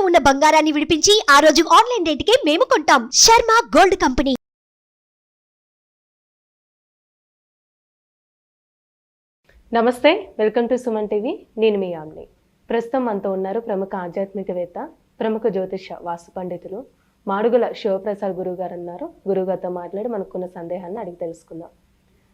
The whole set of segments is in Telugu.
ఉన్న బంగారాన్ని విడిపించి ఆ రోజు ఆన్లైన్ రేటుకే మేము కొంటాం. Sharma gold company. నమస్తే, వెల్కమ్ టు సుమన్ టీవీ. నేను మీ ఆమ్ని. ప్రస్తుతం మనతో ఉన్నారు ప్రముఖ ఆధ్యాత్మికవేత్త, ప్రముఖ జ్యోతిష వాస్తు పండితులు మాడుగుల శివప్రసాద్ గురువు గారు అన్నారు. గురుగారితో మాట్లాడి మనకున్న సందేహాన్ని అడిగి తెలుసుకుందాం.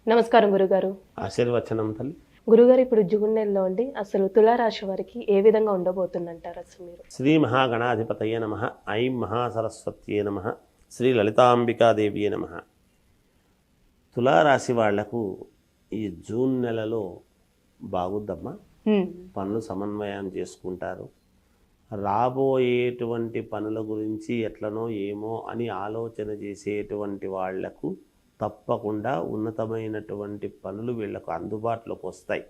నమస్కారం గురుగారు. ఆశీర్వచనం తల్లి. గురుగారు, ఇప్పుడు జూన్ నెలలో అండి, అసలు తులారాశి వారికి ఏ విధంగా ఉండబోతుందంటారు అసలు మీరు? శ్రీ మహాగణాధిపతయే నమః. ఐం మహాసరస్వత్యే నమః. శ్రీ లలితాంబికాదేవియే నమః. తులారాశి వాళ్లకు ఈ జూన్ నెలలో బాగుద్దమ్మా. పనులు సమన్వయం చేసుకుంటారు. రాబోయేటువంటి పనుల గురించి ఎట్లనో ఏమో అని ఆలోచన చేసేటువంటి వాళ్లకు తప్పకుండా ఉన్నతమైనటువంటి పనులు వీళ్లకు అందుబాటులోకి వస్తాయి.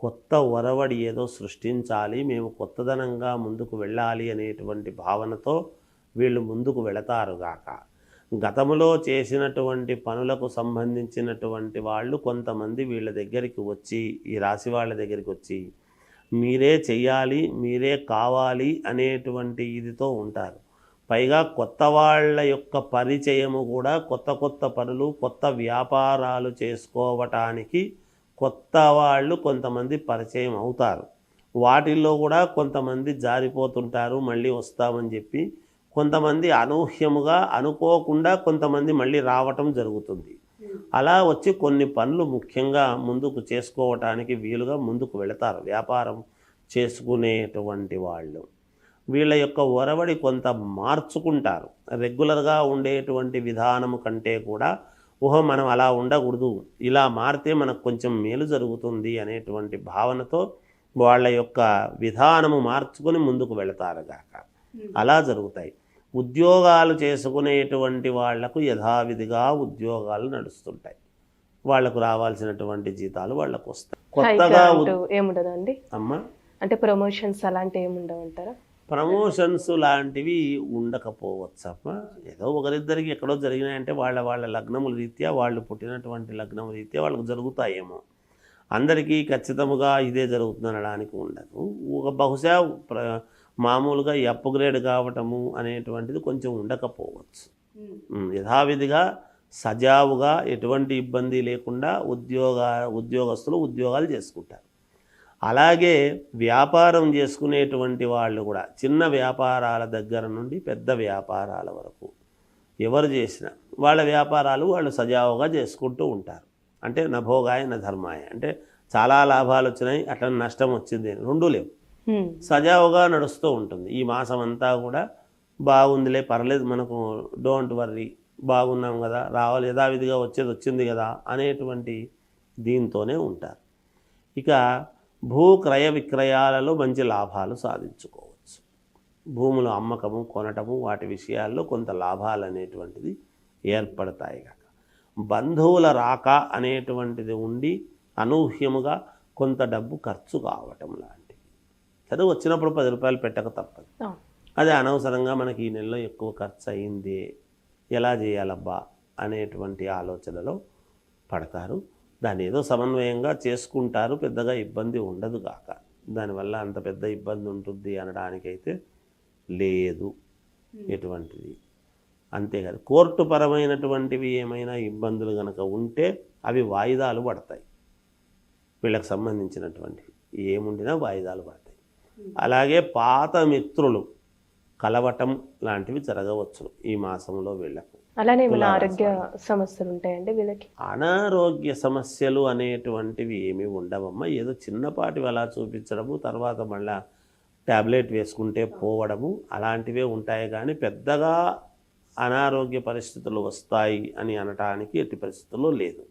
కొత్త ఒరవడి ఏదో సృష్టించాలి, మేము కొత్తదనంగా ముందుకు వెళ్ళాలి అనేటువంటి భావనతో వీళ్ళు ముందుకు వెళతారుగాక. గతంలో చేసినటువంటి పనులకు సంబంధించినటువంటి వాళ్ళు కొంతమంది వీళ్ళ దగ్గరికి వచ్చి, ఈ రాశి వాళ్ళ దగ్గరికి వచ్చి మీరే చెయ్యాలి, మీరే కావాలి అనేటువంటి ఇదితో ఉంటారు. పైగా కొత్త వాళ్ళ యొక్క పరిచయము కూడా కొత్త కొత్త పనులు, కొత్త వ్యాపారాలు చేసుకోవటానికి కొత్త వాళ్ళు కొంతమంది పరిచయం అవుతారు. వాటిల్లో కూడా కొంతమంది జారిపోతుంటారు, మళ్ళీ వస్తామని చెప్పి. కొంతమంది అనూహ్యముగా అనుకోకుండా కొంతమంది మళ్ళీ రావటం జరుగుతుంది. అలా వచ్చి కొన్ని పనులు ముఖ్యంగా ముందుకు చేసుకోవటానికి వీలుగా ముందుకు వెళతారు. వ్యాపారం చేసుకునేటువంటి వాళ్ళు వీళ్ళ యొక్క ఒరవడి కొంత మార్చుకుంటారు. రెగ్యులర్గా ఉండేటువంటి విధానము కంటే కూడా మనం అలా ఉండకూడదు, ఇలా మారితే మనకు కొంచెం మేలు జరుగుతుంది అనేటువంటి భావనతో వాళ్ళ యొక్క విధానము మార్చుకొని ముందుకు వెళతారు గాక. అలా జరుగుతాయి. ఉద్యోగాలు చేసుకునేటువంటి వాళ్లకు యథావిధిగా ఉద్యోగాలు నడుస్తుంటాయి. వాళ్లకు రావాల్సినటువంటి జీతాలు వాళ్ళకు వస్తాయి. కొత్తగా ఏముండదండి అమ్మా, అంటే ప్రమోషన్స్ అలాంటివి ఏముండవంటారా? ప్రమోషన్స్ లాంటివి ఉండకపోవచ్చమ్మా. ఏదో ఒకరిద్దరికి ఎక్కడో జరిగినాయంటే వాళ్ళ లగ్నముల రీత్యా, వాళ్ళు పుట్టినటువంటి లగ్నం రీత్యా వాళ్ళకు జరుగుతాయేమో. అందరికీ ఖచ్చితంగా ఇదే జరుగుతుందనడానికి ఉండదు. బహుశా మామూలుగా ఈ అప్గ్రేడ్ కావటము అనేటువంటిది కొంచెం ఉండకపోవచ్చు. యథావిధిగా సజావుగా ఎటువంటి ఇబ్బంది లేకుండా ఉద్యోగస్తులు ఉద్యోగాలు చేసుకుంటారు. అలాగే వ్యాపారం చేసుకునేటువంటి వాళ్ళు కూడా చిన్న వ్యాపారాల దగ్గర నుండి పెద్ద వ్యాపారాల వరకు ఎవరు చేసినా వాళ్ళ వ్యాపారాలు వాళ్ళు సజావుగా చేసుకుంటూ ఉంటారు. అంటే నభోగాయ నధర్మాయ, అంటే చాలా లాభాలు వచ్చినాయి, అట్లా నష్టం వచ్చింది, రెండూ లేవు. సజావుగా నడుస్తూ ఉంటుంది. ఈ మాసం అంతా కూడా బాగుందిలే, పర్లేదు, మనకు డోంట్ వర్రీ, బాగున్నాం కదా, రావాలి, యథావిధిగా వచ్చేది వచ్చింది కదా అనేటువంటి దీంతోనే ఉంటారు. ఇక భూ క్రయ విక్రయాలలో మంచి లాభాలు సాధించుకోవచ్చు. భూములు అమ్మకము కొనటము వాటి విషయాల్లో కొంత లాభాలు అనేటువంటిది ఏర్పడతాయి కాక. బంధువుల రాక అనేటువంటిది ఉండి అనూహ్యముగా కొంత డబ్బు ఖర్చు కావటం లాంటివి. చదువు వచ్చినప్పుడు 10 రూపాయలు పెట్టక తప్పదు. అదే అనవసరంగా మనకి ఈ నెలలో ఎక్కువ ఖర్చు అయింది, ఎలా చేయాలబ్బా అనేటువంటి ఆలోచనలో పడతారు. దాన్ని ఏదో సమన్వయంగా చేసుకుంటారు, పెద్దగా ఇబ్బంది ఉండదు కాక. దానివల్ల అంత పెద్ద ఇబ్బంది ఉంటుంది అనడానికైతే లేదు ఎటువంటిది. అంతేకాదు, కోర్టు పరమైనటువంటివి ఏమైనా ఇబ్బందులు కనుక ఉంటే అవి వాయిదాలు పడతాయి. వీళ్ళకి సంబంధించినటువంటివి ఏముండినా వాయిదాలు పడతాయి. అలాగే పాత మిత్రులు కలవటం లాంటివి జరగవచ్చు ఈ మాసంలో వీళ్ళకు. అలానే ఆరోగ్య సమస్యలు ఉంటాయండి వీళ్ళకి? అనారోగ్య సమస్యలు అనేటువంటివి ఏమీ ఉండవమ్మా. ఏదో చిన్నపాటివి అలా చూపించడము, తర్వాత మళ్ళా ట్యాబ్లెట్ వేసుకుంటే పోవడము అలాంటివే ఉంటాయి. కానీ పెద్దగా అనారోగ్య పరిస్థితులు వస్తాయి అని అనటానికి ఎట్టి పరిస్థితుల్లో లేదు.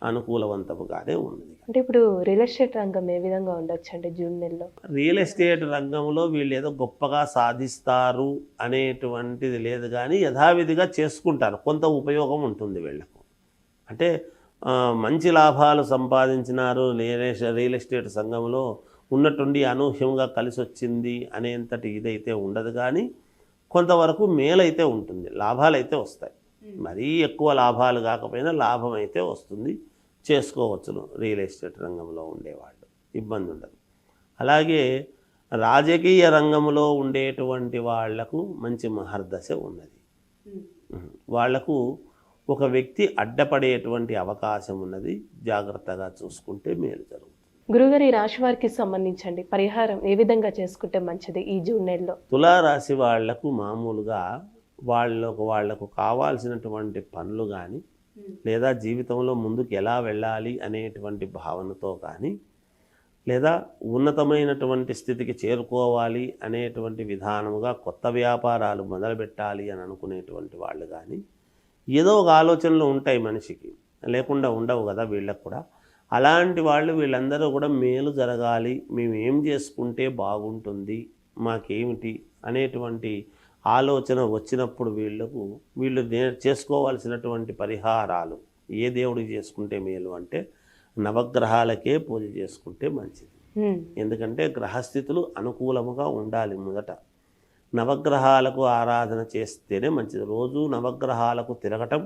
అనుకూలవంతముగానే ఉన్నది. అంటే ఇప్పుడు రియల్ ఎస్టేట్ రంగం ఏ విధంగా ఉండొచ్చు అంటే జూన్ నెలలో? రియల్ ఎస్టేట్ రంగంలో వీళ్ళు ఏదో గొప్పగా సాధిస్తారు అనేటువంటిది లేదు, కానీ యథావిధిగా చేసుకుంటారు. కొంత ఉపయోగం ఉంటుంది వీళ్ళకు. అంటే మంచి లాభాలు సంపాదించినారు రియల్ ఎస్టేట్ సంఘంలో ఉన్నట్టుండి అనూహ్యంగా కలిసి వచ్చింది అనేంతటి ఇదైతే ఉండదు, కానీ కొంతవరకు మేలైతే ఉంటుంది, లాభాలు అయితే వస్తాయి. మరీ ఎక్కువ లాభాలు కాకపోయినా లాభం అయితే వస్తుంది, చేసుకోవచ్చును రియల్ ఎస్టేట్ రంగంలో ఉండేవాళ్ళు, ఇబ్బంది ఉండదు. అలాగే రాజకీయ రంగంలో ఉండేటువంటి వాళ్లకు మంచి మహర్దశ ఉన్నది. వాళ్లకు ఒక వ్యక్తి అడ్డపడేటువంటి అవకాశం ఉన్నది. జాగ్రత్తగా చూసుకుంటే మేలు జరుగుతుంది. గురుగారు, ఈ రాశి వారికి సంబంధించండి పరిహారం ఏ విధంగా చేసుకుంటే మంచిది ఈ జూన్ నెలలో? తులారాశి వాళ్లకు మామూలుగా వాళ్లకు కావాల్సినటువంటి పనులు కానీ లేదా జీవితంలో ముందుకు ఎలా వెళ్ళాలి అనేటువంటి భావనతో కానీ లేదా ఉన్నతమైనటువంటి స్థితికి చేరుకోవాలి అనేటువంటి విధానముగా కొత్త వ్యాపారాలు మొదలుపెట్టాలి అని అనుకునేటువంటి వాళ్ళు కానీ ఏదో ఒక ఆలోచనలు ఉంటాయి మనిషికి, లేకుండా ఉండవు కదా వీళ్ళకు కూడా. అలాంటి వాళ్ళు వీళ్ళందరూ కూడా మేలు జరగాలి, మేము ఏం చేసుకుంటే బాగుంటుంది, మాకేమిటి అనేటువంటి ఆలోచన వచ్చినప్పుడు వీళ్ళు చేసుకోవాల్సినటువంటి పరిహారాలు ఏ దేవుడికి చేసుకుంటే మేలు అంటే నవగ్రహాలకే పూజ చేసుకుంటే మంచిది. ఎందుకంటే గ్రహస్థితులు అనుకూలముగా ఉండాలి. మొదట నవగ్రహాలకు ఆరాధన చేస్తేనే మంచిది. రోజు నవగ్రహాలకు తిరగటం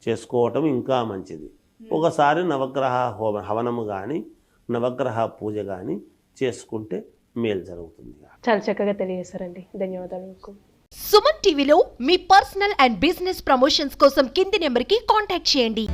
చేసుకోవటం ఇంకా మంచిది. ఒకసారి నవగ్రహ హవనము కానీ నవగ్రహ పూజ కానీ చేసుకుంటే మేలు జరుగుతుంది. చాలా చక్కగా తెలియజేశారండి, ధన్యవాదాలు. సుమన్ టీవీలో మీ పర్సనల్ అండ్ బిజినెస్ ప్రమోషన్స్ కోసం కింది నెంబర్కి కాంటాక్ట్ చేయండి.